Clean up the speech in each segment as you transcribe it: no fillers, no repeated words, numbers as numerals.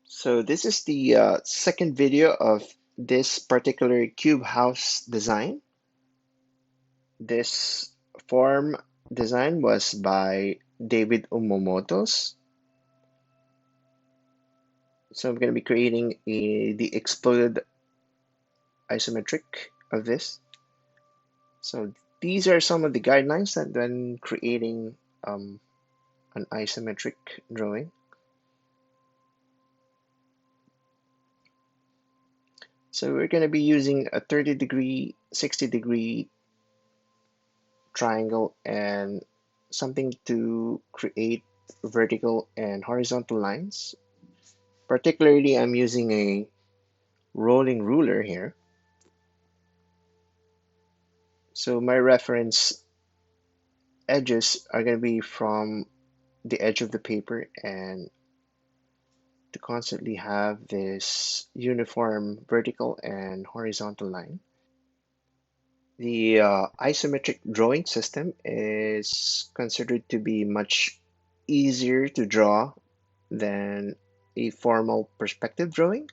So this is the second video of this particular cube house design. This form design was by David Umomoto's. So I'm going to be creating the exploded isometric of this. So these are some of the guidelines that when creating an isometric drawing. So we're going to be using a 30-degree, 60-degree triangle and something to create vertical and horizontal lines. Particularly, I'm using a rolling ruler here. So my reference edges are going to be from the edge of the paper and to constantly have this uniform vertical and horizontal line. The isometric drawing system is considered to be much easier to draw than a formal perspective drawing.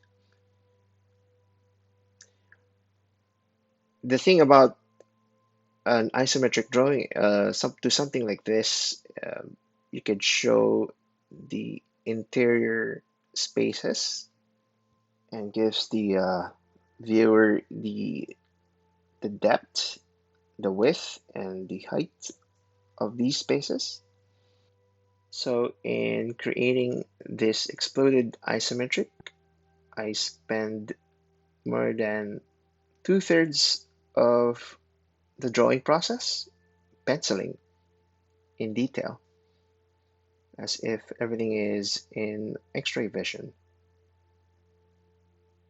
The thing about an isometric drawing, to something like this, you could show the interior spaces and gives the viewer the depth, the width, and the height of these spaces. So in creating this exploded isometric, I spend more than two-thirds of the drawing process penciling in detail, as if everything is in X-ray vision.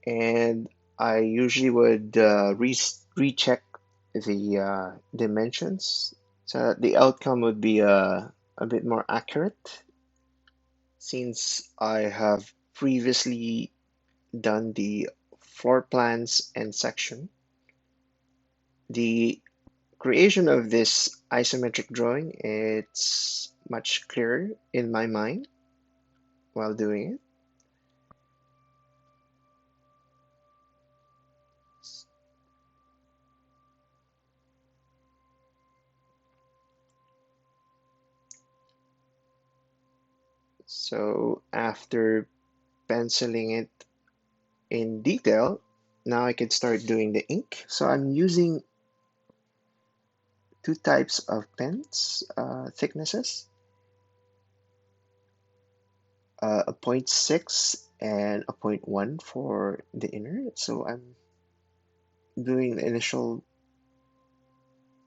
And I usually would recheck the dimensions so that the outcome would be a bit more accurate, since I have previously done the floor plans and section. The creation of this isometric drawing, it's much clearer in my mind while doing it. So after penciling it in detail, now I can start doing the ink. So I'm using two types of pens thicknesses, a 0.6 and a 0.1 for the inner. So I'm doing the initial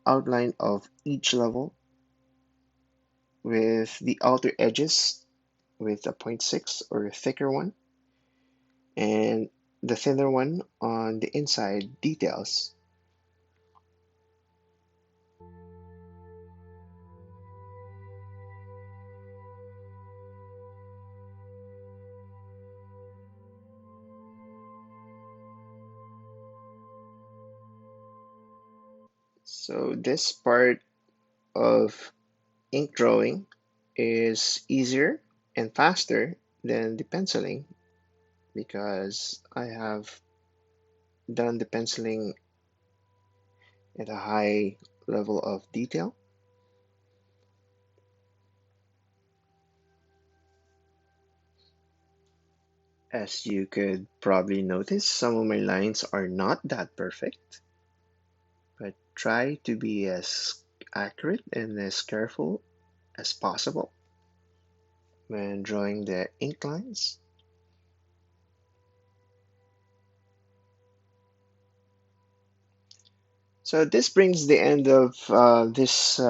outline of each level with the outer edges with a 0.6 or a thicker one, and the thinner one on the inside details. So this part of ink drawing is easier and faster than the penciling because I have done the penciling at a high level of detail. As you could probably notice, some of my lines are not that perfect, but try to be as accurate and as careful as possible when drawing the ink lines. So this brings the end of this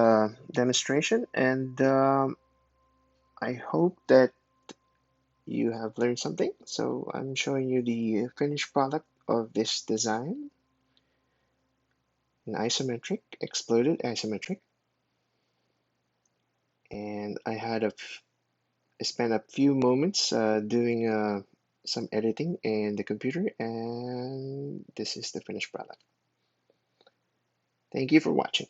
demonstration, and I hope that you have learned something. So I'm showing you the finished product of this design, an isometric, exploded isometric, and I spent a few moments doing some editing in the computer, and this is the finished product. Thank you for watching.